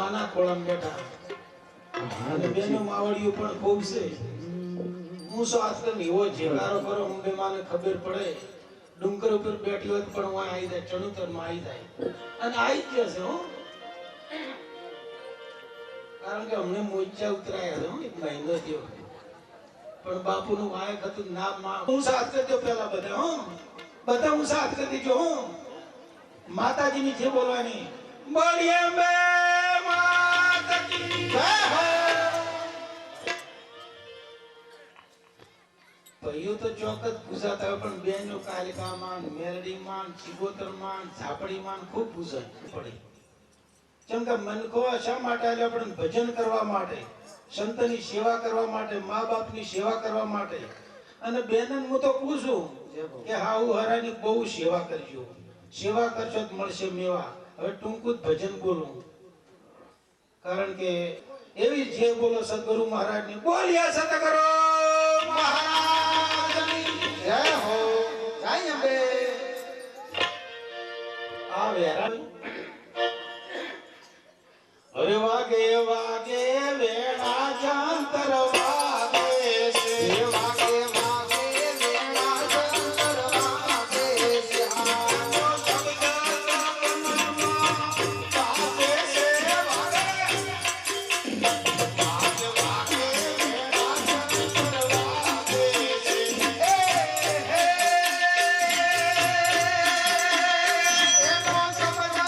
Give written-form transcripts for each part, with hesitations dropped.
માના ખોળામાં બેઠા અને બેનો માવડીઓ પણ ખૂબ છે. હું સો આજકાલ એવો જેકારો કરો ઊંડે માને ખબર પડે ડુંગર ઉપર બેઠી હોય પણ હું આવી જાય ચણુતરમાં આવી જાય અને આવી જ જશે હો. કારણ કે અમને મોજા ઉતરાયા છે એક મહિનો થયો પણ બાપુનું વાયક હતું ના માં હું સાથ કરજો પેલા બધા હો બધા હું સાથ કરી દેજો હો. માતાજીની જે બોલવાની બોલીએ અંબે માતા કી જય હો. ભાઈઓ તો ચોક્કસ પૂજાતા હોય પણ બેનો કાલિકામાં મેરડીમાં ચિગોતરમાં ઝાપડીમાં ખૂબ પૂજા પડે. જેમ કે મનકો શા માટે આવ્યા આપણે ભજન કરવા માટે સંતની સેવા કરવા માટે મા બાપની સેવા કરવા માટે. અને બેનન હું તો પૂછું કે હાઉ હરાની બહુ સેવા કરજો સેવા કરશો તો મળશે મેવા. હવે ટૂંકું જ ભજન બોલું કારણ કે એવી જે બોલો સદગુરુ મહારાજની બોલ્યા સતગુરુ મહારાજની જય હો. જય અંબે. આ વેરા અરે વાગે વાગે વેણા જાંતર વાગે છે વાગે વાગે વેણા જાંતર વાગે છે આનો શબ્દ મનમાં વાગે છે વાગે વાગે વાગે વેણા જાંતર વાગે છે હે હે એનો શબ્દ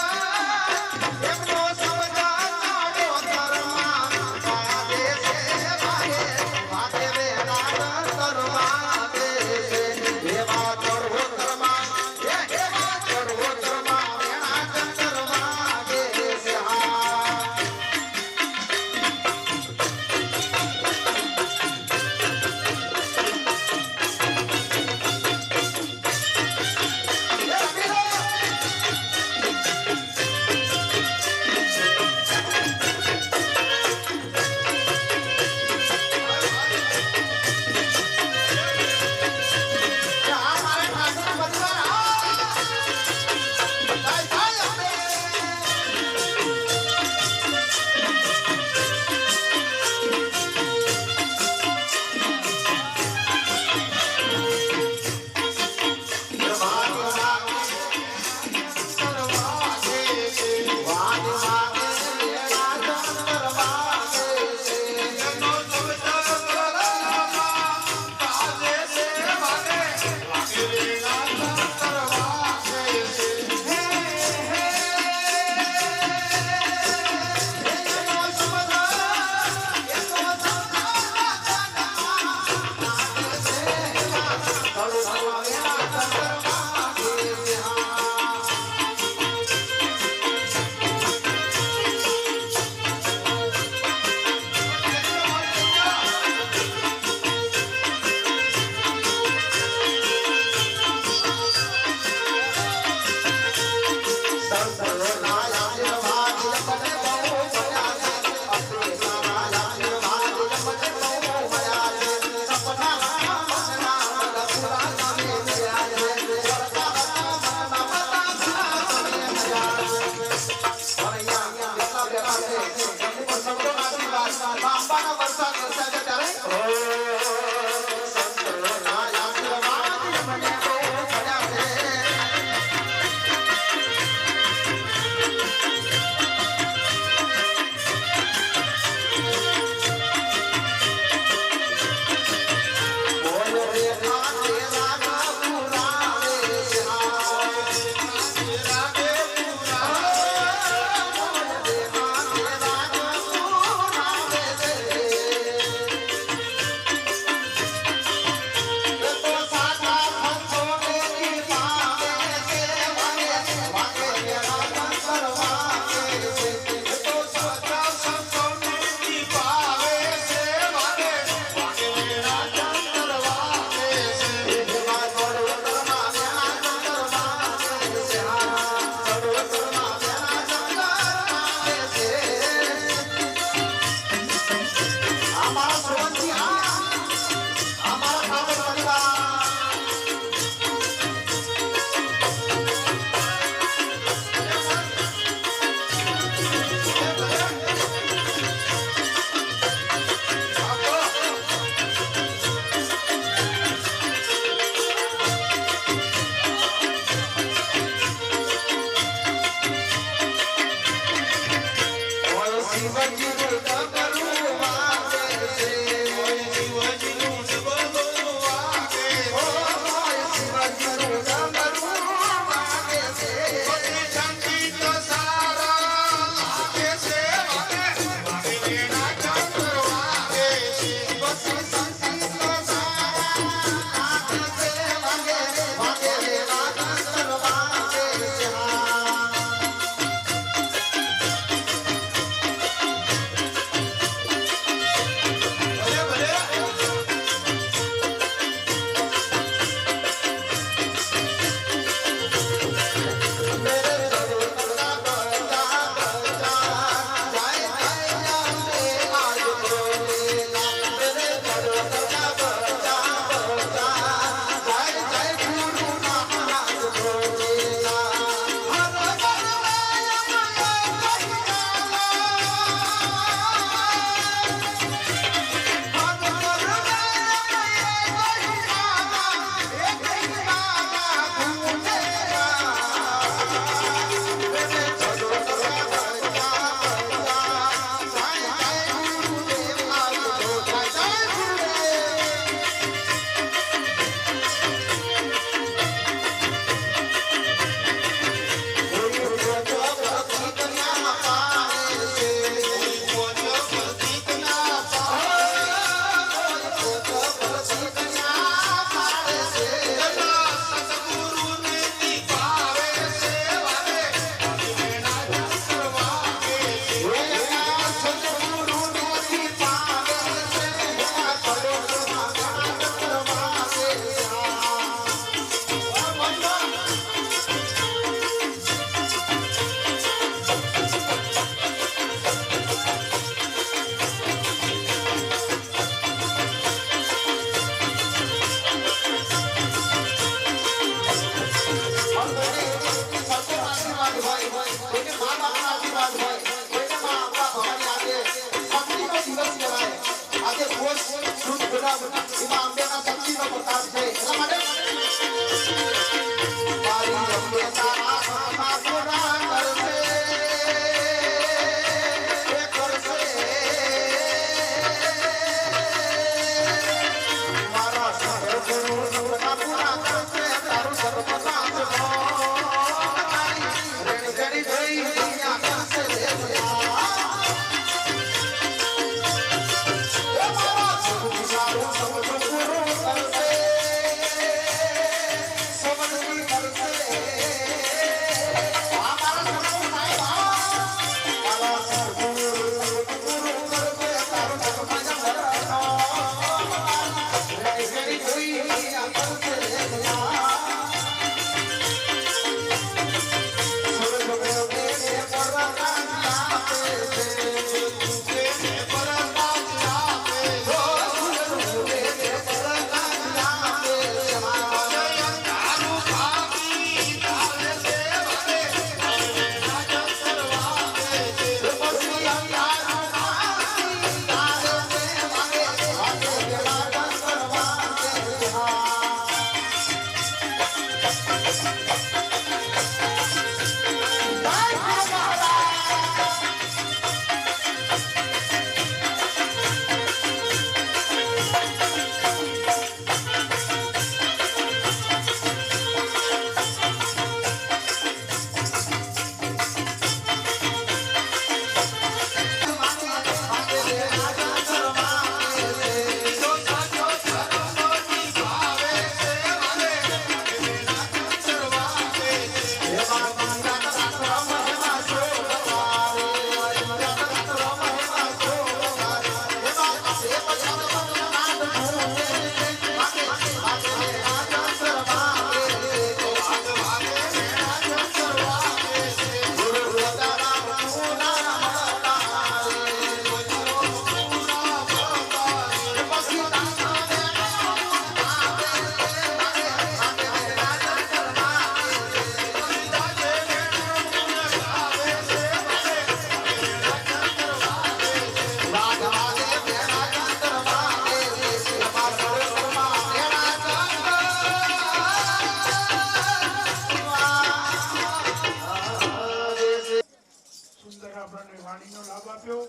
તમે વાણીનો લાભ આપ્યો.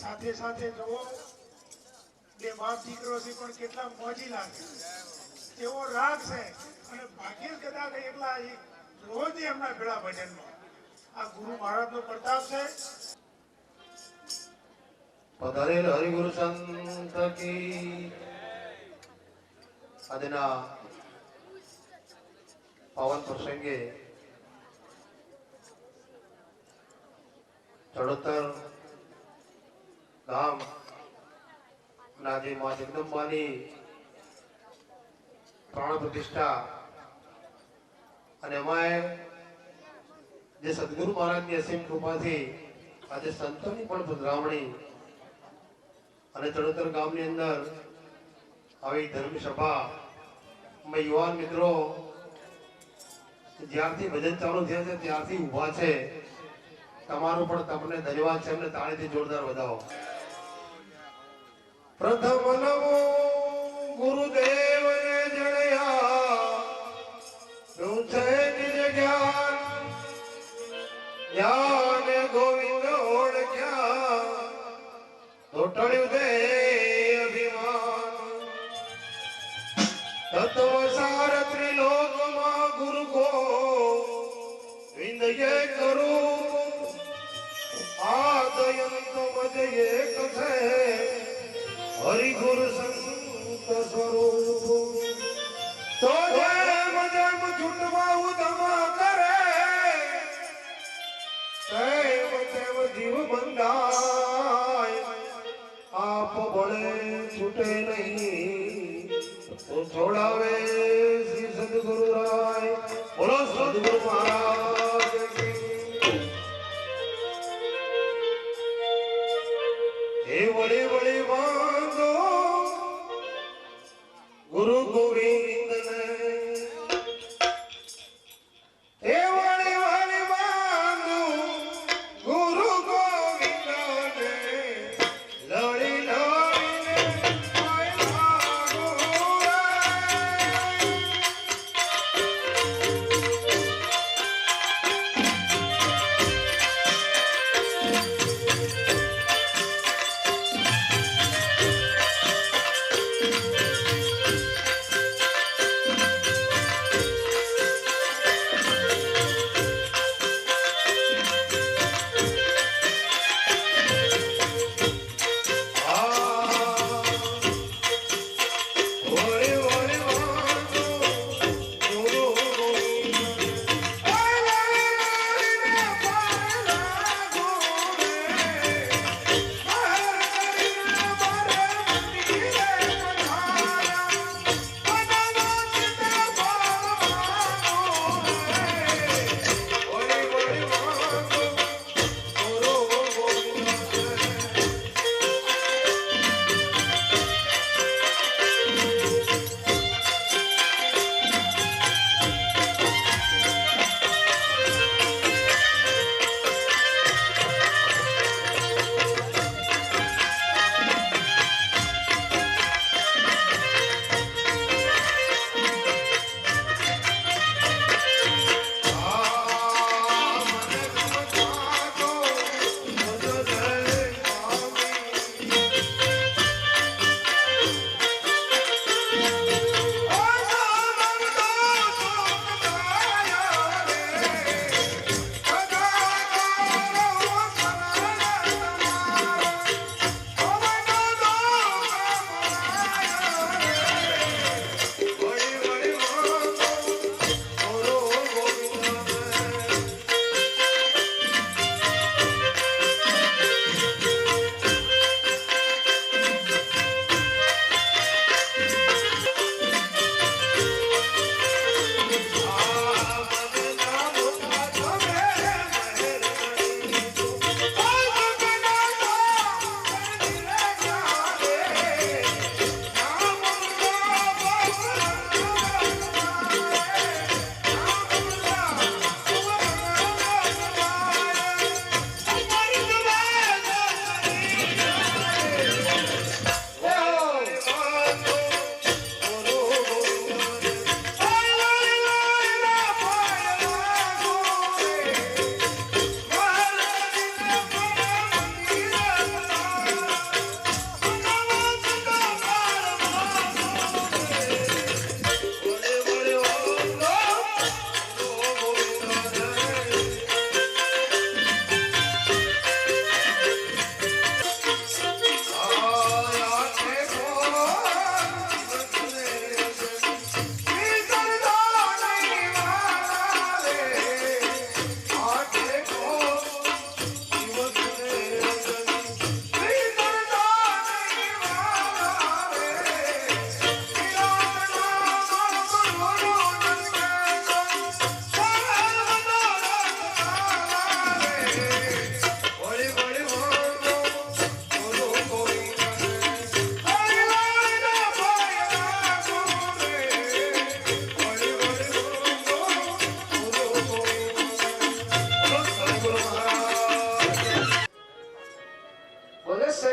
સાથે સાથે જુઓ બે બાપ દીકરો છે પણ કેટલા મોજી લાગે એવો રાગ છે. અને ભાગ્ય કદાચ એટલા રોજ એમના ભેળા ભજનમાં આ ગુરુ મહારાજનો પ્રતાપ છે. પધારેલ હરિગુરુ સંત કી આજના પાવન પ્રસંગે ચડોતર ગામ ના જે મા જગદંબાની પ્રાણ પ્રતિષ્ઠા અને એમાં જે સદગુરુ મહારાજની અસીમ કૃપાથી આજે સંતોની પણ પધરામણી અને ચડોતર ગામની અંદર આવી ધર્મસભા યુવાન મિત્રો જ્યારથી ભજન ચાલુ થયા છે ત્યારથી ઊભા છે. તમારો પણ તમને ધન્યવાદ છે. એમને તાળીથી જોરદાર વધાવો. પ્રથમ નમો ગુરુદેવને જણ્યા છે નિજ જ્ઞાન જ્ઞાન ગોવિંદ ઓળખ્યા તો ટળ્યું દે અભિમાન. તત્વ સાર ત્રિલોકમાં ગુરુ કો વિંદયે કરું આદયંત મજ એક છે હરિ ગુરુ સંત સ્વરૂપ. તો જેમ જેમ છૂટવા ઉધમ કરે તેમ તેમ જીવ બંધાય. આપ ભળે છૂટે નહીં તો છોડાવે શ્રી સદગુરુ રાય. બોલો સદગુરુ મહારાજ કી. એ વળી વળી વાંધો ગુરુ ગોવિંદ ને એ વળી વળી વાંધો ગુરુ ગોવિંદ ને લડી લડીને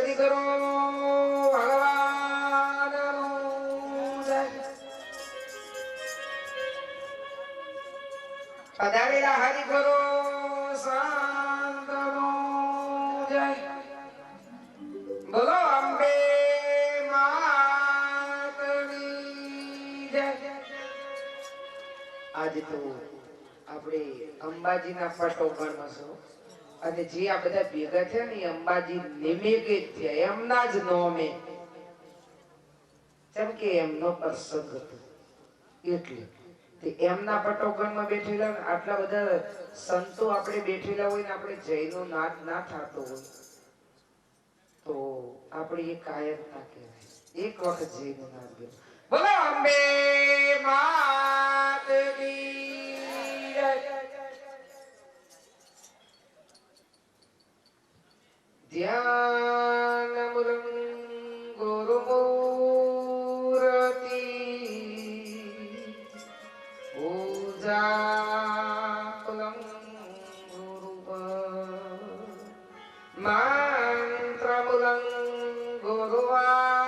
સદગુરુ ભગવાનનું જય. પધારેલા હરિગુરુ સંતનું જય. બોલો અંબે માતની જય. આજે તો આપણે અંબાજીના પટોગણમાં છો અને જે આ બધા ભેગા છે ને એ અંબાજી નિમિત્તે જ થયા એમના જ નોમે, જેમ કે એમનો પ્રસંગ હતો એટલે તે એમના પટોગણમાં બેઠેલા ને આટલા બધા સંતો આપણે બેઠેલા હોય ને આપણે જયનો નાદ ના થતો હોય તો આપણે એ કાયમ ના કહેવાય. એક વખત જયનો નાદ ગયો. બોલો અંબે માત કી જય. ધ્યાન મુરં ગુરુમૂર્તિ પૂજાપલં ગુરુપ મંત્રમૂલં ગુરુવાક્ય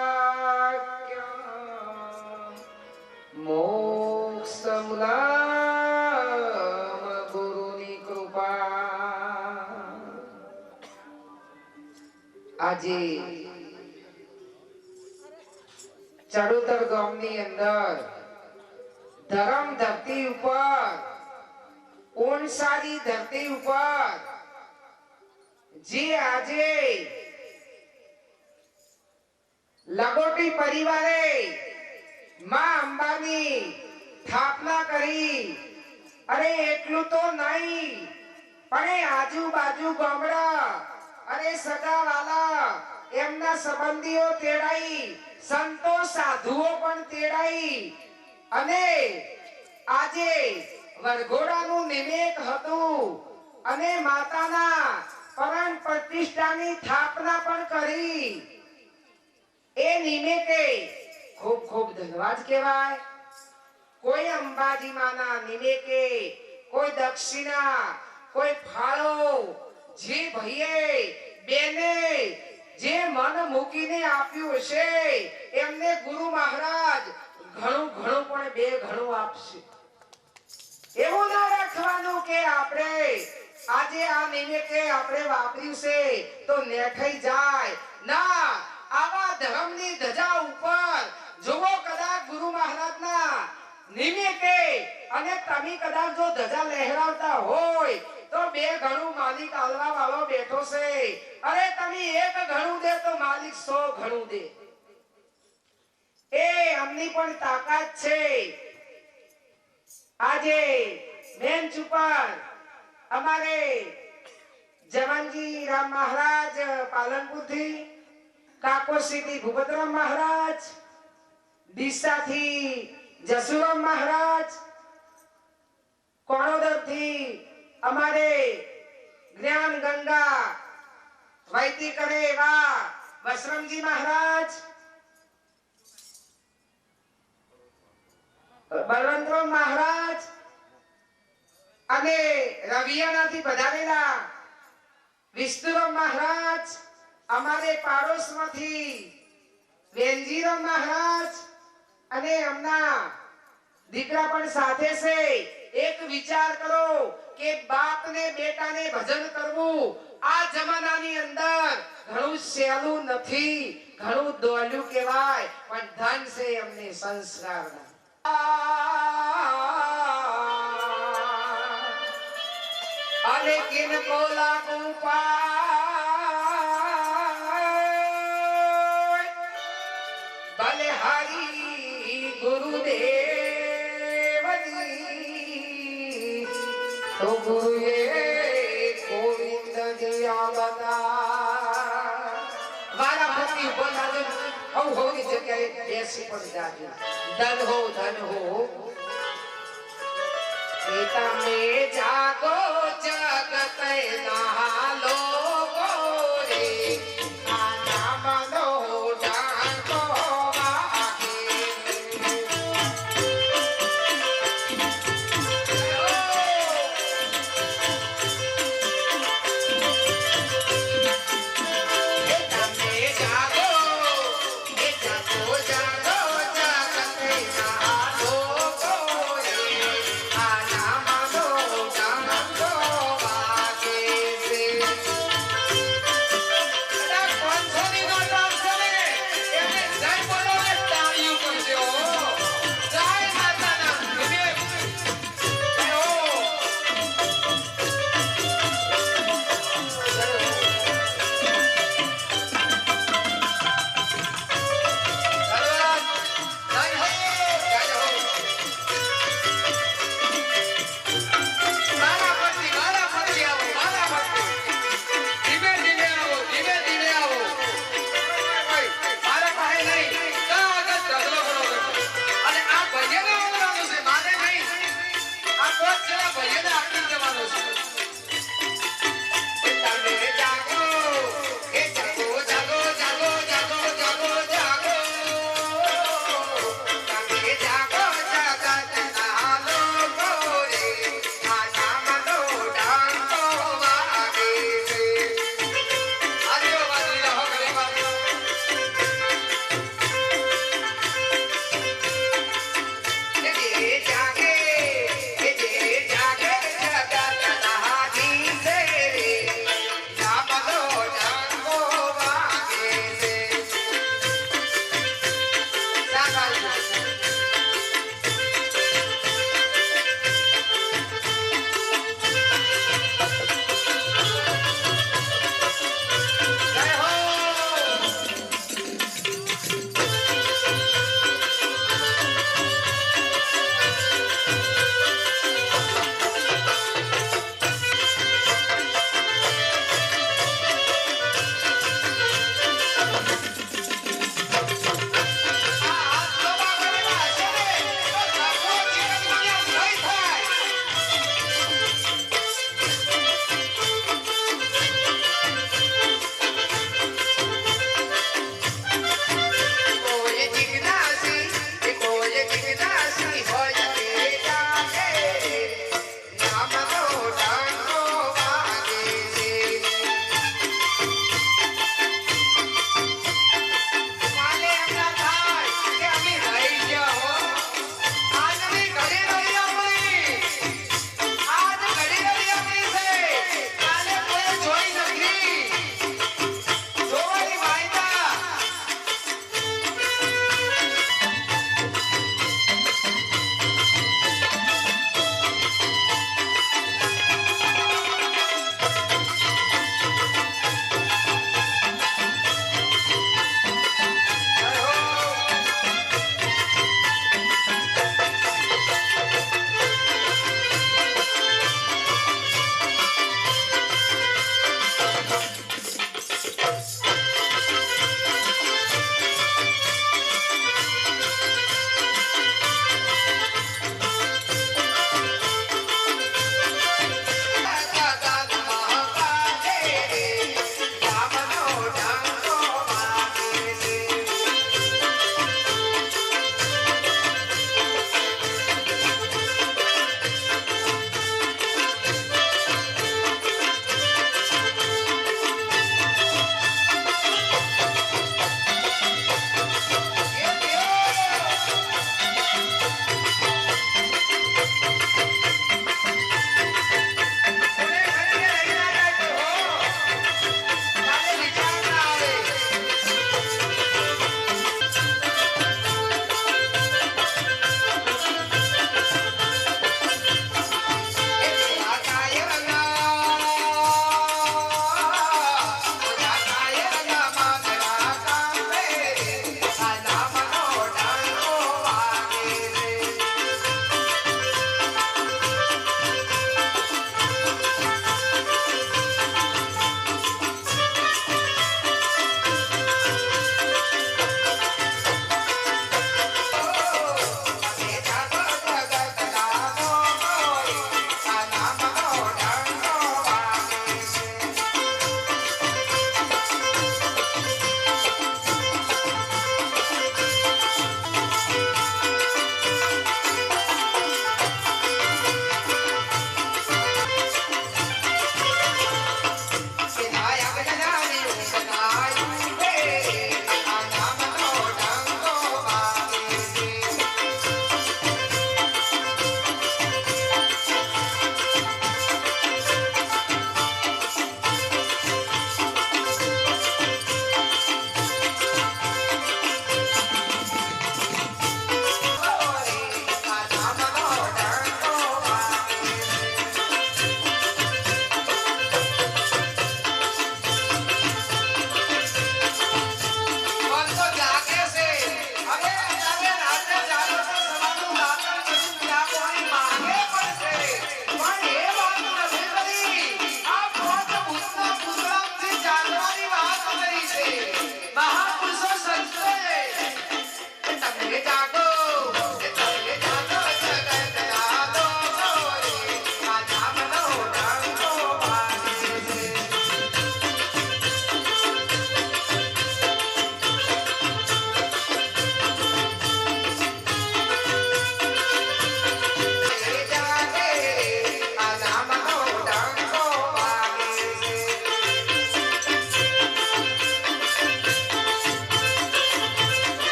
મોક્ષમૂલં ગુરુની કૃપા. આજે ચડોતર ગામની અંદર ધરમ ધરતી ઉપર ઓણસારી ધરતી ઉપર જે આજે લગોટી પરિવારે માં અંબાની સ્થાપના કરી. અરે એટલું તો નહીં પણ એ આજુબાજુ ગામડા અરે સગાવાલા એમના સંબંધીઓ તેડાઈ, સંતો સાધુઓ પણ તેડાઈ અને આજે વરઘોડાનું નિમિત્ત હતું અને માતાના પ્રાણ પ્રતિષ્ઠાની સ્થાપના પણ કરી. એ નિમિત્તે ખૂબ ખૂબ ધન્યવાદ કહેવાય. કોઈ અંબાજી માના નિમિત્તે કોઈ દક્ષિણા કોઈ ફાળો જે ભાઈએ બેને જે મન મૂકીને આપ્યું હશે એમને ગુરુ મહારાજ ઘણું ઘણું પણ બે ઘણું આપશે. એવું ના રાખવાનું કે આપણે આજે આ નિમિત્તે આપણે વાપર્યું છે તો નેઠાઈ જાય ના. આવા ધર્મની ધજા ઉપર જોવો કદાચ ગુરુ મહારાજના નિમિત્તે અને તમે કદાચ જો ધજા લહેરાવતા હોય તો બે ઘણું માલિક આલવા વાળો બેઠો છે. અરે તમે એક ઘણું દે તો માલિક 100 ઘણું દે. એ અમની પણ તાકાત છે. આજે બેન્ચ ઉપર અમારે જવાનજી રામ મહારાજ પાલનપુર થી, કાકોર સિટી ભૂપતરામ મહારાજ, ડીસા થી જસુરામ મહારાજ, કોણોદર થી અમારે જ્ઞાન ગંગા વૈતી કરે એવા વસરામજી મહારાજ, બલવંતરામ મહારાજ અને રવિયાણાથી પધારેલા વિષ્ણુરામ મહારાજ, અમારે પાડોશમાંથી વેનજીરામ મહારાજ અને એમના દીકરા પણ સાથે છે. એક વિચાર કરો કે બાપ ને બેટા ને ભજન કરવું આ જમાનાની અંદર ઘણું સહેલું નથી, ઘણું દોલ્યું કહેવાય, પણ ધન છે એમને સંસ્કારના. અરે કિન કો લાગુ પાય બલિહારી ગુરુદેવની તો ગુરુએ ગોવિંદ દિયા બતા. મારા ભક્તિ ઉપર લાગે હો ની જગ્યાએ બેસી પણ જાજો. ધન હો તમે જાગો જગત ના લોકો રે આના મનો ડાકો વાગે. તમે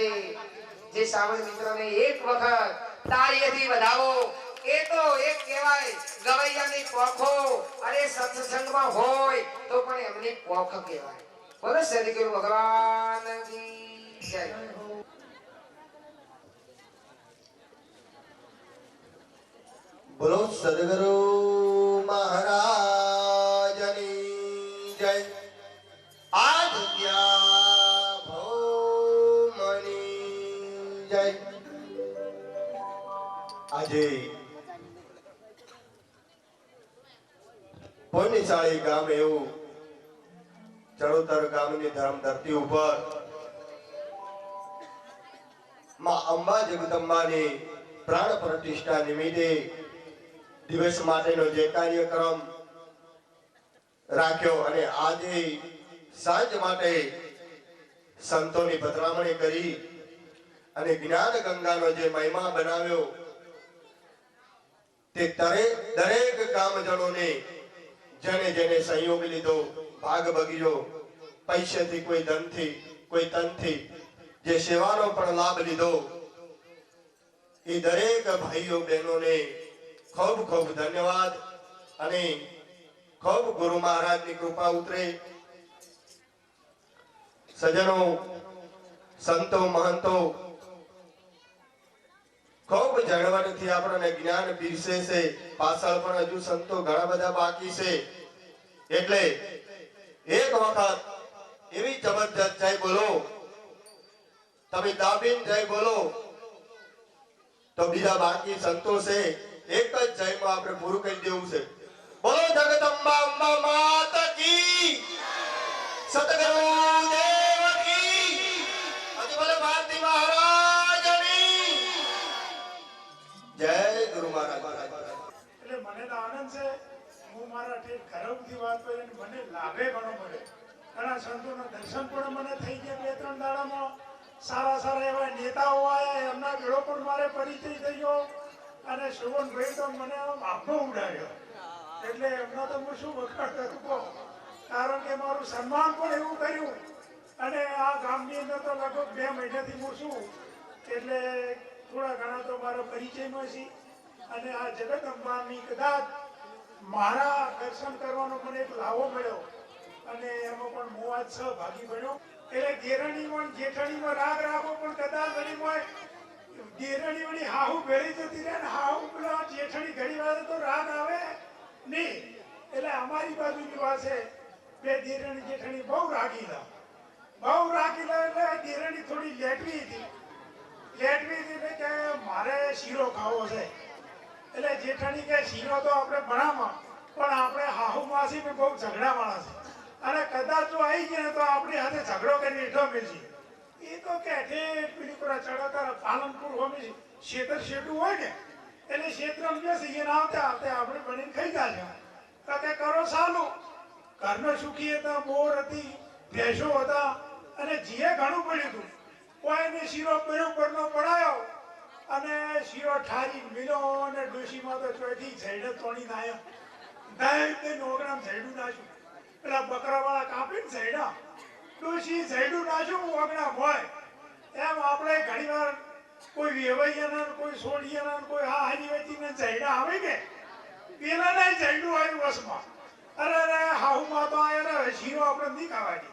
છે. જે શ્રાવણ મિત્રને એક વખત તાળીએથી વધાવો એ તો એક કહેવાય ગવૈયાની પોખો. અરે સત્સંગમાં હોય તો પણ એમની પોખ કહેવાય. બોલો શ્રી ગુરુ ભગવાન કી જય. બોલો સદગુરુ મહારાજની જય. આજ્ઞા ભૌમની જય. આજે પુણ્યશાળી ગામ એવું ચડોતર ગામની ધર્મ ધરતી ઉપર માં અંબા જગદંબાની પ્રાણ પ્રતિષ્ઠા નિમિત્તે દિવસ માટેનો જે કાર્યક્રમ રાખ્યો અને આજે સાંજ માટે સંતોની પધરામણી કરી અને જ્ઞાન ગંગાનો જે મહિમા બનાવ્યો તે દરેક કામજનોને જેને જેને સહયોગ લીધો, ભાગ બગીયો, પૈસાથી, કોઈ ધનથી, કોઈ તનથી જે સેવાનો પણ લાભ લીધો એ દરેક ભાઈઓ બહેનોને ખૂબ ખૂબ ધન્યવાદ. અને ખૂબ ગુરુ મહારાજની કૃપા ઉતરે. સજ્જનો, સંતો, મહંતો ખૂબ ઝળવળથી આપણને જ્ઞાન પીરસે છે. પાછળ પણ હજુ સંતો ઘણા બધા બાકી છે. એટલે એક વખત એવી જબરજસ્ત જય બોલો, તમે દાબીને જય બોલો તો બીજા બાકી સંતો છે એક જ જયમાં આપણે પૂરું કરી દેવું છે. બોલો જગદંબા અંબા માતા કી, સતગુરુ દેવ કી, અતિ બોલે ભારતી મહારાજની જય. ગુરુ મહારાજ. એટલે મને તો આનંદ છે. હું મારા ઠેઠ ઘરથી વાત કરીને મને લાભે ઘણો મળ્યો. ઘણા સંતોના દર્શન પણ મને થઈ ગયા 2-3 દાડામાં. સારા સારા એવા નેતાઓ આવ્યા, એમના જોડો પણ મારે પરિચય થઈ ગયો. અને શોભનભાઈ તો મને આંખો ઉડાડ્યો. એટલે એમનો તો હું શું વખાણ કરું કહું, કારણ કે મારું સન્માન પણ એવું કર્યું. અને આ ગામની અંદર તો લગભગ 2 મહિનાથી હું છું, એટલે થોડા ઘણા તો મારો પરિચયમાં છે. અને આ જગદંબાની કદાચ મારા દર્શન કરવાનો મને એક લાવો મળ્યો અને એમાં પણ હું આજ સહભાગી બન્યો. એટલે દેરણીમાં જેઠાણીમાં રાગ રાખો, પણ કદાચ ઘડીમાં દેરણીઓની હાહુ ભેળી જતી રહે ને હાહુ પેલા જેઠાણી ઘડી વાર તો રાગ આવે નહીં. એટલે અમારી બાજુની પાસે 2 દેરણી જેઠાણી બહુ રાગીલા એટલે દેરણી થોડી લેટવી હતી એટલે કે મારે શીરો ખાવો છે. એટલે જેઠાણી કે શીરો તો આપણે બનાવવા, પણ આપણે હાહુ માસી બહુ ઝઘડા વાળા છે અને કદાચ જો આવી ગયા તો આપણી હાથે ઝઘડો કરીને ઈઠો મેળવી. એ તો કે પેલી પૂરા ચડાતાર પાલનપુર હોમી શેતર શેઠું હોય ને, એટલે શેતરમ બેસી એને આવતા આપણે બનીને ખાઈ ગયા. તો કે કરો સાલું. ઘરનો સુખી હતા, બોર હતી, ભેંસો હતા અને જીએ ઘણું પડ્યું હતું. કોઈને શીરો બરોબરનો પડાયો અને શીરો ઠારી મિલો અને ડોશીમાં તો ચોથી ઝેડે તોડી નાયા. દાય નોગરામ ઝેડું નાખ્યું. પેલા બકરાવાળા કાપીને ઝેડા ડોશી ઝેડું નાખ્યું ઓગણા હોય. એમ આપણે ઘણી વાર કોઈ વેવૈયાના, કોઈ સોડિયાના, કોઈ આ હરીવતીને ઝેડા આવે કે પેલા ના ઝેડું આવ્યું વસમાં. અરે હાહુમાં તો આ શીરો આપણે નહીં ખાવાની.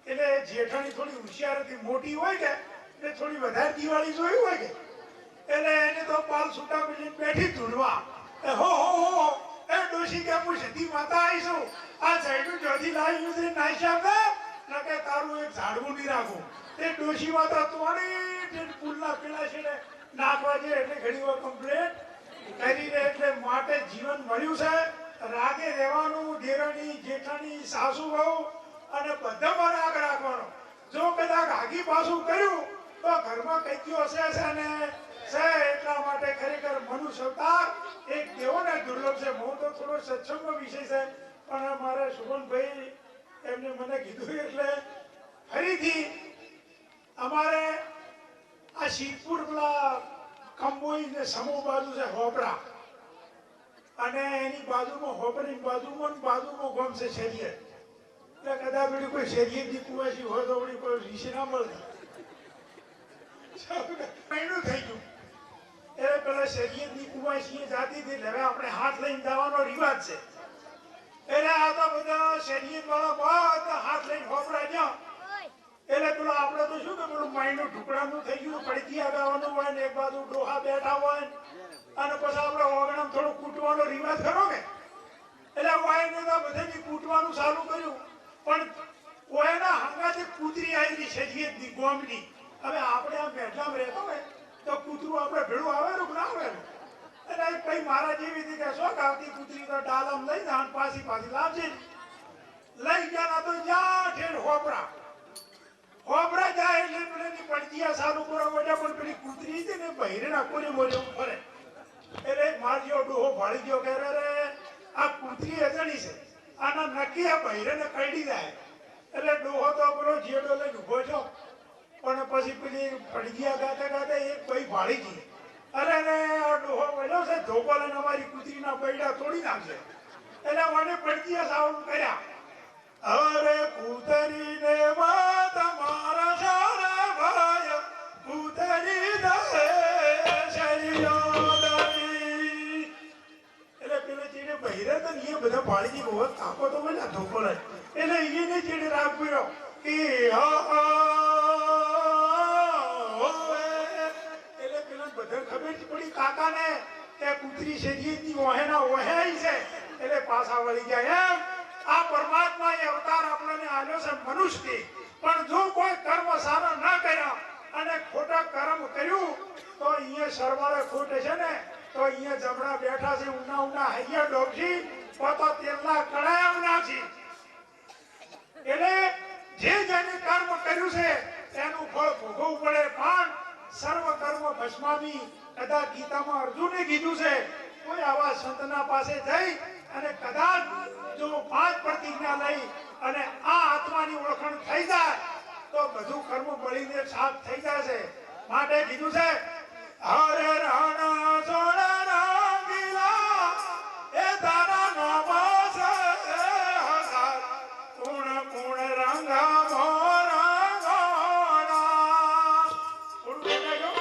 એટલે જેઠાણી થોડી હોશિયાર હતી, મોટી હોય કે એટલે થોડી વધારે દિવાળી જોયું હોય કે એટલે એને તો પાલ છૂટા પેલી બેઠી ધૂળવા. હો એ ડોશી કે હું સતી માતા આવીશું, આ ઝાડું જોથી લાવ્યું છે નાશ્યા કે તારું એક ઝાડવું નહીં રાખું. એ ડોશી માતા તોડી પુલના પેલા છેડે નાખવા છે. એટલે ઘણી વાર કમ્પ્લેટ કરીને એટલે માટે જીવન મળ્યું છે. રાગે રહેવાનું, દેરાણી જેઠાણી સાસુ બહુ અને બધામાં રાગ રાખવાનો. જો કદાચ આગી પાછું કર્યું તો ઘરમાં કઈકીઓ હશે અને છે. એટલા માટે ખરેખર મનુષ્ય અવતાર એક દેવોને દુર્લભ છે. હું તો થોડો સત્સંગનો વિષય છે, પણ મારા શુભનભાઈ એમને મને કીધું એટલે ફરીથી અમારે આ શીતપુર પેલા કંબોઈ ને સમૂહ બાજુ છે હોપરા, અને એની બાજુમાં હોપરની બાજુમાં ગોમ છે શેરીએ. એટલે કદાચ કોઈ શેરીએ દી કુવાસી હોય તો કોઈ રીસી ના મળતી. મહિનું થઈ ગયું એટલે પેલા શરીયતની કુવાસીએ જાતી હતી એટલે હવે આપણે હાથ લઈને જવાનો રિવાજ છે એટલે આ તો બધા શરીયત વાળા બધા હાથ લઈને હોપરા ગયા એટલે પેલો આપણે તો શું કે પેલું માઈનું ઢુકડાનું થઈ ગયું પડકી આગાવાનું હોય ને એક બાજુ ડોહા બેઠા હોય અને પછી આપણે ઓગણામ થોડું કૂટવાનો રિવાજ ખરો કે એટલે વાયને તો બધાથી કૂટવાનું ચાલુ કર્યું પણ ઓયના હંગાથી કૂતરી આવી શરીયતની ગોમની હવે આપણે આમ બેઠામાં રહેતો હોય તો કૂતરું આપણે ભેળું આવેલું કે ના આવેલું એટલે કઈ મારા જેવી હતી કે શોખ આવતી કૂતરી તો ડાલમ લઈ જાય પાછી લાવશે લઈ ગયા તો જ્યાં ઠેર હોબરા જાય એટલે પેલી પડકીયા સારું કરો વડે પણ પેલી કૂતરી છે ને બહેરેના કોને બોલ્યો ફરે એટલે મારજો ડોહો ભાળી ગયો કે રે આ કૂતરી અજણી છે આના નક્કી આ બહેરેને કઈડી જાય એટલે ડોહો તો પેલો જેડો લઈને ઉભો છો પણ પછી પેલી પડકીયા ગાતા ગાતા એક ભાઈ ભાળી ગઈ અરે ને આ ડોહો બોલ્યો છે ધોકો લઈને અમારી કૂતરીના બૈડા તોડી નાખશે એટલે મને પડકીયા સાવન કર્યા અરે કૂતરી ને વાત મારા સારા ભાઈ કૂતરી દે શરીરોદરી એટલે પેલે ચીડે બહિરે તો એ બધા ભાળીની બહુ કાપો તો મને ધોકો લે એટલે એને ચીડે રાગ પીરો કે એટલે પેલા બધા ખબર પડી કાકાને કે કૂતરી શરીરની ઓહેના ઓહેઈ છે એટલે પાછા વળી ગયા એમ આ પરમાત્મા એ અવતાર આપણને આલ્યો છે મનુષ્ય પણ જો કોઈ કર્મ સારા ના કર્યા અને ખોટા કર્મ કર્યું તો અહીંયા સરવાળે ખોટે છે ને તો અહીંયા જમણા બેઠા છે ઉના હૈયા ડોબજી તો તેલના કડાયા નાખી એટલે જે જેને કર્મ કર્યું છે તેનું ફળ ભોગવવું પડે પણ સર્વ કર્મ ભસ્મામી કદાચ ગીતામાં અર્જુને કીધું છે કોઈ આવા સંતના પાસે જઈ અને કદાચ જો 5 પ્રતિજ્ઞા લઈ અને આ આત્માની ઓળખાણ થઈ જાય તો બધું કર્મ બળીને સાફ થઈ જશે માટે કીધું છે હરે રાણા સોના રંગીલા એ તારા નામ છે હજાર પૂર્ણ પૂર્ણ રંગા મોરા ગોણા થોડું દેખાયો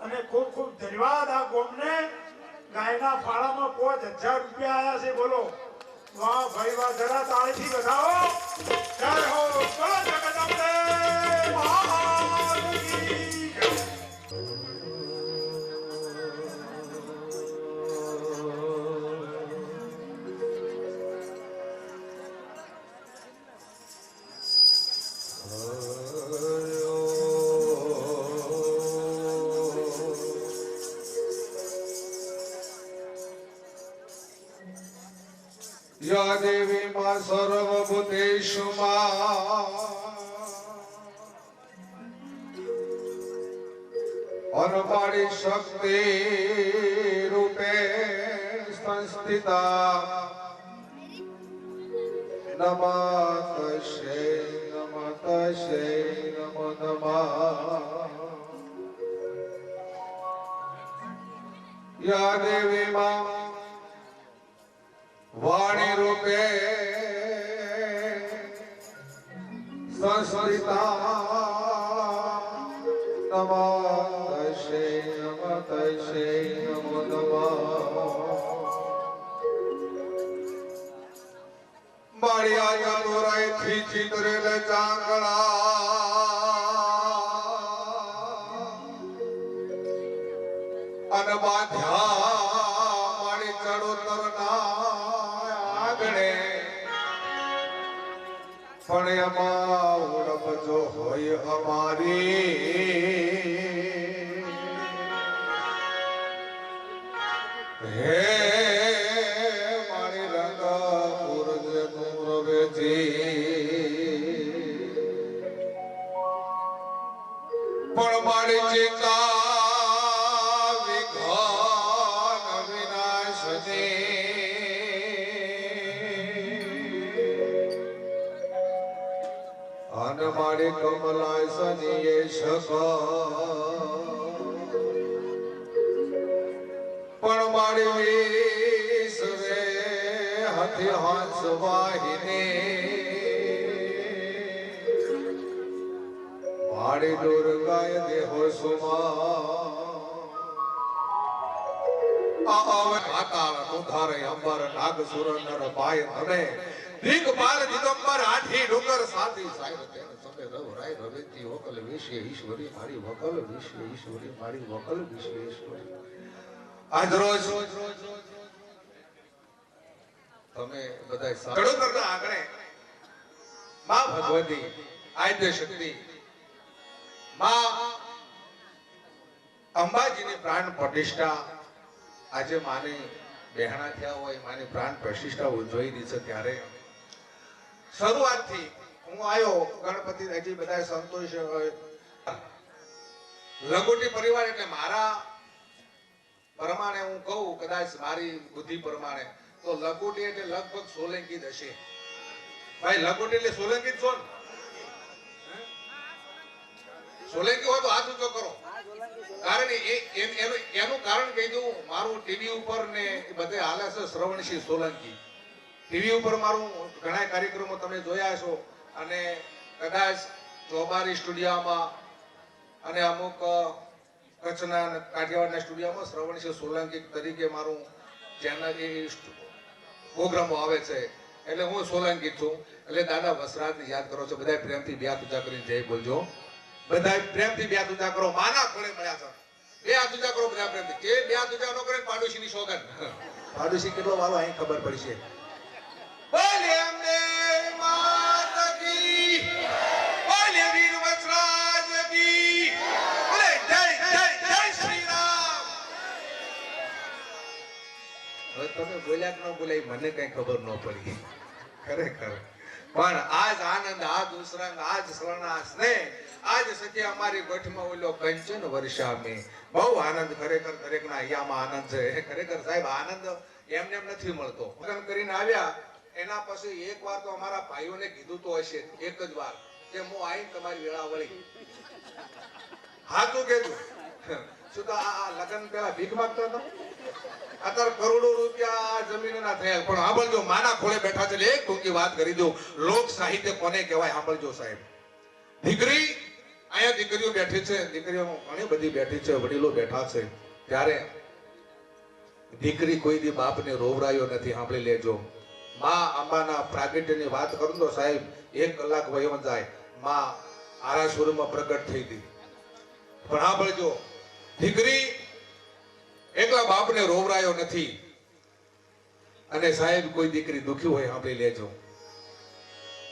અને ખૂબ ખૂબ ધન્યવાદ આ ગોમને ગાયના ફાળામાં 5000 રૂપિયા આયા છે. બોલો વાહ ભાઈ વાહ, જરા તાળીથી વધાવો. જય હો બોલો જગદંબે મહામાઈ કી જય. या देवी मां सर्वभूतेषु अनपाड़ी शक्ति रूपे संस्थिता नमस्ते नमस्ते नमो नमः या देवी मां वाणी रूपे संस्कृता नमस्ते नमस्ते नमो नमः मारिया चतुराई थी चित्रेल चांगला अनबाध्या मारी चढ़ोतरना पण एमां उणप जो होय अमारी हे मारी रंग पूरज रवेजी पण मारी चिंता विघ्न विनाशनी अन मारी कमलाय सनिये शक पण मारी विश्वे हथि हंस वाहिनी मारी दुर्गाय देहो सुमा आवे पाताल तुधार अंबर नाग सुर नर पाय धने दिगपाल दिगंबर आठी डुंगर साथी सायर तेन सबे रव राय रवेती वकल विश्व ईश्वरी मारी वकल विश्व ईश्वरी मारी वकल विश्व ईश्वरी આજ રોજ તમે બધાય ચડોતરના આંગણે માં ભગવતી આદ્ય શક્તિ માં અંબાજીની પ્રાણ પ્રતિષ્ઠા આજે માને બહેણા થયા હોય માની પ્રાણ પ્રતિષ્ઠા ઉજવાઈ છે ત્યારે શરૂઆતથી હું આવ્યો ગણપતિ હજી બધા સંતોષ લંગોટી પરિવાર એટલે મારા પ્રમાણે હું કહું કદાચ મારી બુદ્ધિ પ્રમાણે તો લંગોટી એટલે લગભગ સોલંકી જ હશે. ભાઈ લંગોટી એટલે સોલંકી જ છો ને? સોલંકી હોય તો હાથ ઊંચો કરો. કારણ એનું કારણ કહી દઉં, મારું ટીવી ઉપર ને બધે હાલે છે શ્રવણસિંહ સોલંકી. ટીવી ઉપર મારું ઘણા કાર્યક્રમો તમે જોયા છો અને કદાચ ચોબારી સ્ટુડિયોમાં અને અમુક કચ્છના કાઠિયાવાડના સ્ટુડિયોમાં શ્રવણસિંહ સોલંકી તરીકે મારું ચેનલ પ્રોગ્રામો આવે છે એટલે હું સોલંકી છું. એટલે દાદા વસરાજને યાદ કરો છો. બધા પ્રેમથી બે હાથ ઊંચા કરીને જય બોલજો. બધા પ્રેમથી બે હાથ ઊંચા કરો. માના ખોળે મળ્યા છે. બે હાથ ઊંચા કરો બધા પ્રેમથી. જે બે હાથ ઊંચા ન કરે પાડોશીની સોગંદ. પાડોશી કેટલો વાળો અહીં ખબર પડશે. બોલે અમને માત કી, બોલે વીર વસરાજ કી, બોલે જય જય જય શ્રી રામ. હવે તમે બોલ્યા કે ન બોલ્યા મને કઈ ખબર ન પડી ખરેખર. પણ આજ આનંદ, આજ ઉસરંગ, આજ સ્વર્ણા સ્નેહ, આજ સખી અમારી ગોઠમાં ઓલો કંચન વર્ષામે. બહુ આનંદ ખરેખર દરેકના અહીંયામાં આનંદ છે. ખરેખર સાહેબ આનંદ એમને એમ નથી મળતો. લગ્ન કરીને આવ્યા એના પછી એક વાર તો અમારા ભાઈઓને કીધું તો હશે એક જ વાર કે હું આવીને તમારી વેળા વળી. હાચું કીધું. શું તો આ લગ્ન પેલા ભીખ માંગતો હતો? અત્યારે કરોડો રૂપિયા જમીનના થયા. પણ સાંભળજો, માના ખોળે બેઠા છે. એક ટૂંકી વાત કરી દઉં. લોક સાહિત્ય કોને કહેવાય સાંભળજો સાહેબ. દીકરી અહીંયા દીકરીઓ બેઠી છે, દીકરીઓ ઘણી બધી બેઠી છે, વડીલો બેઠા છે, ત્યારે દીકરી કોઈ દી બાપને રોવરાયો નથી. સાંભળી લેજો. માં અંબાના પ્રાગટ્યની વાત કરું તો સાહેબ 1 કલાક વયો જાય. માં આરાસુરમાં પ્રગટ થઈ હતી. પણ સાંભળજો, દીકરી એકલા બાપને રોવરાયો નથી. અને સાહેબ કોઈ દીકરી દુખી હોય સાંભળી લેજો,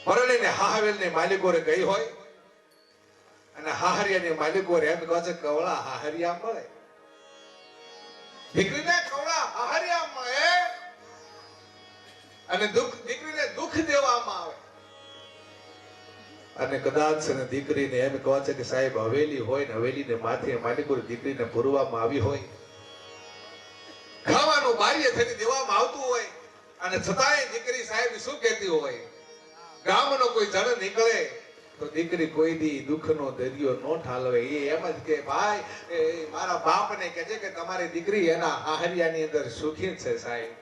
પરણીને હાહવેલને માલિકો રે ગઈ હોય અને હાહરિયાને માલિકો રે એમ કહે છે કવળા હાહરિયા મળે. દીકરીને કવળા હાહરિયા મળે અને દીકરીને દુઃખ દેવામાં આવે. અને કદાચ છે ને દીકરીને એમ કહે છે કે સાહેબ હવેલી હોય ને હવેલીને માથે માલિકો દીકરીને પૂરવામાં આવી હોય, ખાવાનું બારીએ થઈને દેવામાં આવતું હોય, અને છતાંય દીકરી સાહેબ શું કહેતી હોય, ગામનો કોઈ જણ નીકળે તો દીકરી કોઈ દી દુઃખનો દરિયો ન ઠાલવે. એ એમ જ કે ભાઈ મારા બાપને કહે છે કે તમારી દીકરી એના હાહરિયાની અંદર સુખી છે સાહેબ.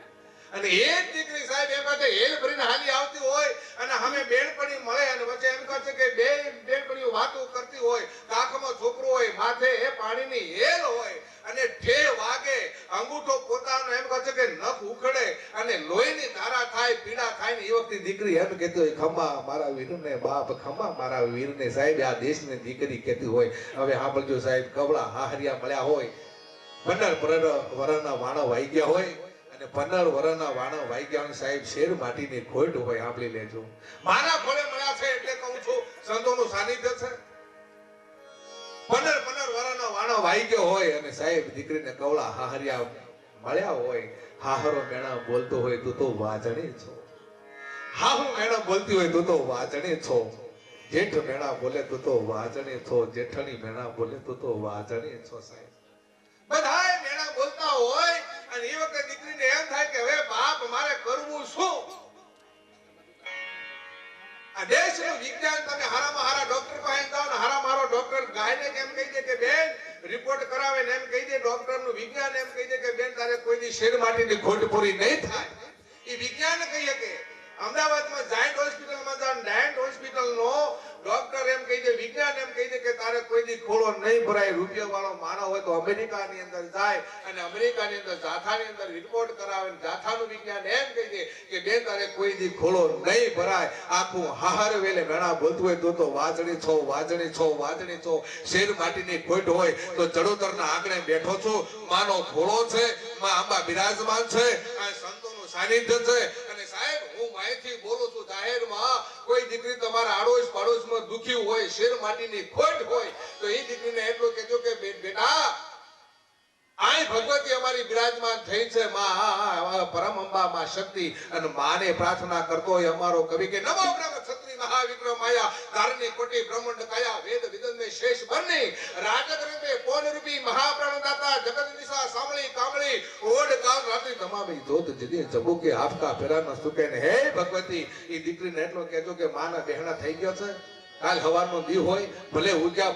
અને એ જ દીકરી સાહેબ એમ કહે છે હેલ ભરીને હાલી આવતી હોય અને અમે બેનપણી મળે અને વચ્ચે એમ કહે છે કે બે બેનપણીઓ વાતો કરતી હોય, કાખમાં છોકરો હોય, માથે એ પાણીની હેલ હોય અને ઠે વાગે, અંગૂઠો પોતાનો એમ કહે છે કે નખ ઉખડે અને લોહીની ધારા થાય, પીડા થાય ને એ વખતે દીકરી એમ કહેતી હોય ખમા મારા વીરને બાપ, ખમા મારા વીરને. સાહેબ આ દેશની દીકરી કહેતી હોય. હવે સાંભળજો સાહેબ, કવળા હાહરિયા મળ્યા હોય, 15 વર્ષના વાણા વાઈ ગયા હોય અને 15 વર્ષના વાણા વાઈ ગયા સાહેબ શેર માટીની ખોટ હોય. સાંભળી લેજો, મારા ખોળે મળ્યા છે એટલે કહું છું સંતોનું સાનિધ્ય છે. 15 વર્ષના વાણા વાઈ ગયો હોય અને સાહેબ દીકરીને કવળા હાહરિયા મળ્યા હોય. હાહરો મેણા બોલતો હોય તું તો વાજણી છો, હાહુ મેણા બોલતી હોય તું તો વાજણી છો, જેઠ મેણા બોલે તું તો વાજણી છો, જેઠણી મેણા બોલે તું તો વાજણી છો. સાહેબ બધાય મેણા બોલતા હોય અને એ વખતે દીકરીને એમ થાય કે હવે બાપ મારે કરવું શું? આ દેશનું વિજ્ઞાન તમે હારામાં હારા ડોક્ટર પાસે જાઓ ને હારામાં હારો ડોક્ટર ગાયને એમ કહી દે કે બેન રિપોર્ટ કરાવે ને એમ કહી દે, ડોક્ટરનું વિજ્ઞાન એમ કહી દે કે બેન તારે કોઈ દી શેર માટીની ખોટ પૂરી નહીં થાય. એ વિજ્ઞાન કહી શકે. અમદાવાદમાં જાયન્ટ હોસ્પિટલમાં જાઓ, જાયન્ટ હોસ્પિટલનો ડોક્ટર એમ કહી દે, વિજ્ઞાન એમ કહી દે કે તારે કોઈ દી ખોળો નહીં ભરાય. રૂપિયા વાળો માણસ હોય તો અમેરિકાની અંદર જાય અને અમેરિકાની અંદર જાથાની અંદર રિપોર્ટ કરાવે, જાથાનું વિજ્ઞાન એમ કહી દે કે બેન તારે કોઈ દી ખોળો નહીં ભરાય. આખું હાહર વેલે મેણા બોલતું હોય તું તો વાજણી છો, વાજણી છો, વાજણી છો. શેર માટીની ખોટ હોય તો ચડોતરના આંગણે બેઠો છું, માનો ખોળો છે, માં અંબા બિરાજમાન છે, આ સંતોનું સાનિધ્ય છે. અને સાહેબ હું માહિતી બોલું છું જાહેરમાં, કોઈ દીકરી તમારા આડોશ પાડોશમાં દુખી હોય, શેર માટીની ખોટ હોય તો એ દીકરીને એટલું કહેજો કે બેટા આય ભગવતી અમારી બિરાજમાન થઈ છે, માં પરમ અંબા માં શક્તિ. અને માને પ્રાર્થના કરતો હોય અમારો કવિ કે નમો બ્રહ્મ ક્ષત્રિય મહાવિક્રમ માયા ધારણી કોટી બ્રહ્માંડ કાયા વેદ વિદન શેષ બની રાજગ રૂપે કોન રૂપી મહાપ્રાણ દાતા જગત નિશા સામળી કામળી ઓડ કાલ રાત્રિ તમામી જોત જદી જબુકે આપકા ફેરાના સુકે ને હે ભગવતી. એ દીકરીને એટલો કહેજો કે માના બહેણા થઈ ગયો છે. કાલ હવારનો દી હોય ભલે ઉગ્યા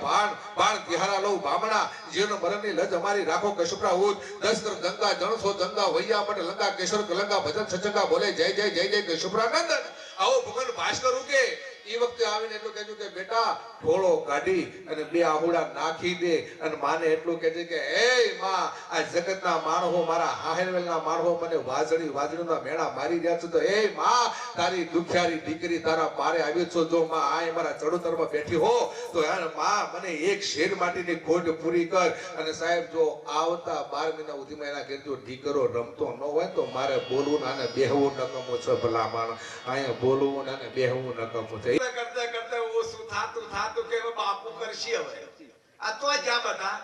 બાણ તિહારા લઉં બામણા, જીવન મરણની લજ અમારી રાખો કશુપરા ઉદ. 10 કર ગંગા જણસો ગંગા વૈયા મટ લંગા કેશર કલંગા ભજન સચંગા બોલે જય જય જય જય કશુપરા નંદન. આવો ભગવાન ભાસ્કર ઉગે એ વખતે આવીને એટલું કહેજો કે બેટા ઢોળો કાઢી અને 2 આહુડા નાખી દે. અને માને એટલું કહેજે કે એ માં આ જગતના માણસો મારા હાહેરવેલના માણસો મને વાજણીના મેળા મારી રહ્યા છે તો એ માં તારી દુખિયારી દીકરી તારા પારે આવી છો. જો માં આ મારા ચડોતરમાં બેઠી હો તો માં મને એક શેર માટીની ખોટ પૂરી કર. અને સાહેબ જો આવતા 12 મહિના સુધીમાં એના ઘેર જો દીકરો રમતો ન હોય તો મારે બોલવું અને બેહવું નકમો છે. ભલા માણસ અહીંયા બોલવું અને બેહવું નકમો છે. કરતા કરતા ઓછું થાતું કે બાપુ કરશે હવે. આ તો જ્યાં બધા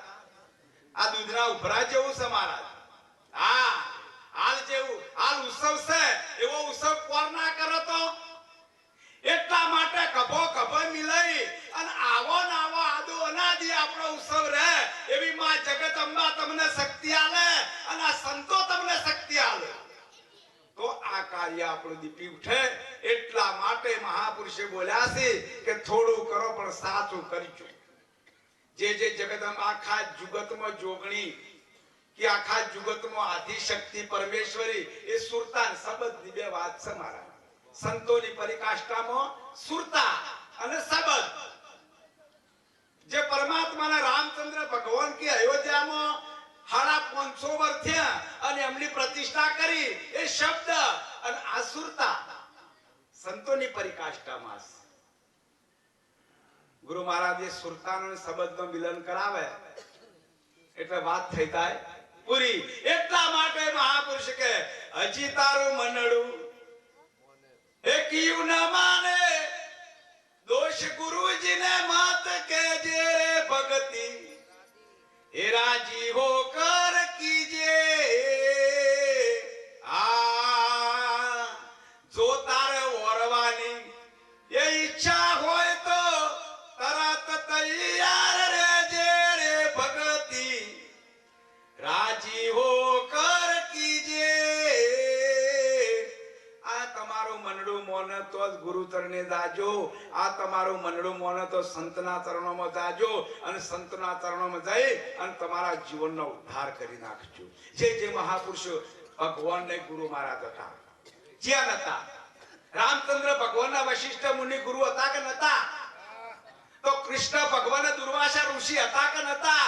આ દૂધના ઉભરા જેવું છે મહારાજ. હા હાલ જેવું હાલ ઉત્સવ છે એવો ઉત્સવ કોર ના કરો તો. એટલા માટે કભો મિલાઈ અને આવો ને આવો આદો અનાદિ આપણો ઉત્સવ રહે એવી માં જગત અંબા તમને શક્તિ આલે અને આ સંતો તમને શક્તિ આલે તો આ કાર્ય આપણું દીપી ઉઠે. એટલા માટે મહાપુરુષે બોલ્યા છે કે થોડું કરો પણ સાચું કરજો. જે જગતમાં આખા જુગતમાં જોગણી કે આખા જુગતમાં આદિ શક્તિ પરમેશ્વરી એ સુરતા શબ્દ બે વાત છે મારા. સંતોની પરિકાષ્ઠામાં સુરતા અને શબ્દ જે પરમાત્માના રામચંદ્ર ભગવાન કે અયોધ્યામાં 550 વર્ષ થયા અને એમની પ્રતિષ્ઠા કરી એ શબ્દ અને આસુરતા સંતોની પરિકાષ્ઠામાં છે. ગુરુ મહારાજે સુરતાનો શબ્દનો મિલન કરાવે એટલે વાત થઈ જાય પૂરી. એટલા માટે મહાપુરુષ કે હજી તારું મનડું એ કીયું ન માને દોષ ગુરુજીને માત કેજે રે ભક્તિ એ રાજી હો કર કીજે. આ જો તારે ઓરવાની એ ઈચ્છા હોય તો તરત તૈયાર રહેજે રે ભક્તિ રાજી હો કર કીજે. આ તમારું મનડું મોને તો જ ગુરુ ચરણે જાજો. આ તમારું મનડું મોને તો સંતના ચરણોમાં જાજો અને સંતના ચરણોમાં જઈ અને તમારા જીવનનો ઉદ્ધાર કરી નાખજો. જે જે મહાપુરુષો ભગવાનને ગુરુ મહારાજ હતા જ્યાં હતા. રામચંદ્ર ભગવાનના વશિષ્ઠ મુનિ ગુરુ હતા કે નતા? તો કૃષ્ણ ભગવાન દુર્વાસા ઋષિ હતા કે નતા?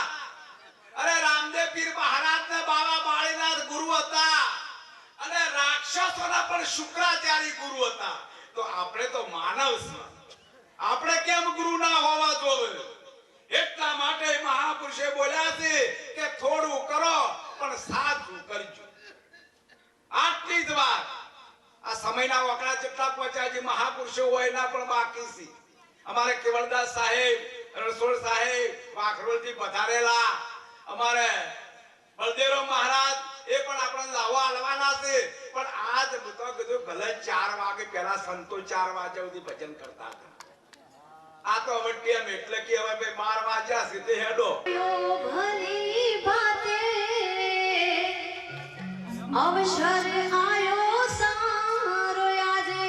અરે રામદેવ પીર મહારાજ ને બાબા બાળીનાથ ગુરુ હતા અને રાક્ષસોના પણ શુક્રાચાર્ય ગુરુ હતા. તો આપણે તો માનવ છીએ, આપણે કેમ ગુરુ ના હોવા જોઈએ? એટલા માટે મહાપુરુષે બોલ્યા છે કે થોડું કરો પણ સાચું કરજો. આટલી જ વાત. આ સમયના વકડા જેટલા પહોંચ્યા છે મહાપુરુષો હોય એના પણ બાકી છે. અમારે કેવળદાસ સાહેબ, રણછોડ સાહેબ, વાઘરોલજી પધારેલા, અમારે બળદેવરાવ મહારાજ એ પણ આપણે લાવવા આલવાના છે. પણ આજ તો કીધું ભલે 4 વાગે પહેલા સંતો 4 વાગ્યા સુધી ભજન કરતા હતા. આ તો હવે કેમ એટલે કે હવે ભાઈ 12 વાગ્યા સીધે હેડો. ભલી બાતે અવસર આયો સારો આજે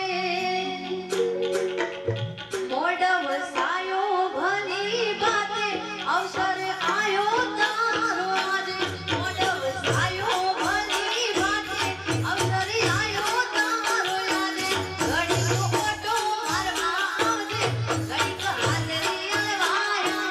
મોઢ વસાયો ભલી બાતે અવસર આયો તારો આજે મોઢ વસાયો ભલી બાતે અવસર આયો તારો આજે ઘડીક ઓટો મારવા આવજે ઘડીક હાજરી આલવાયા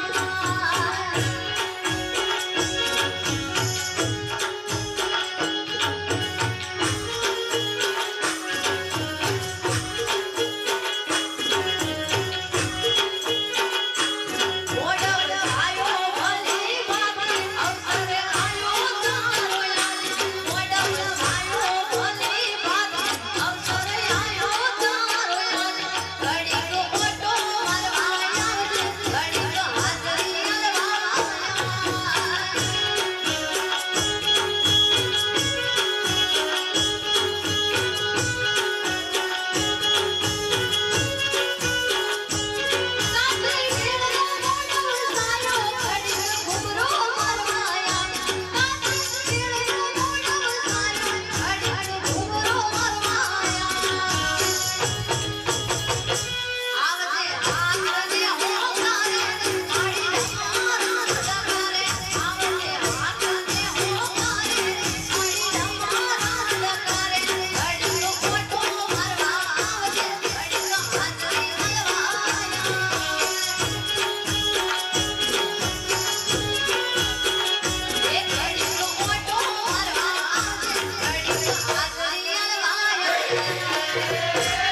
Yeah.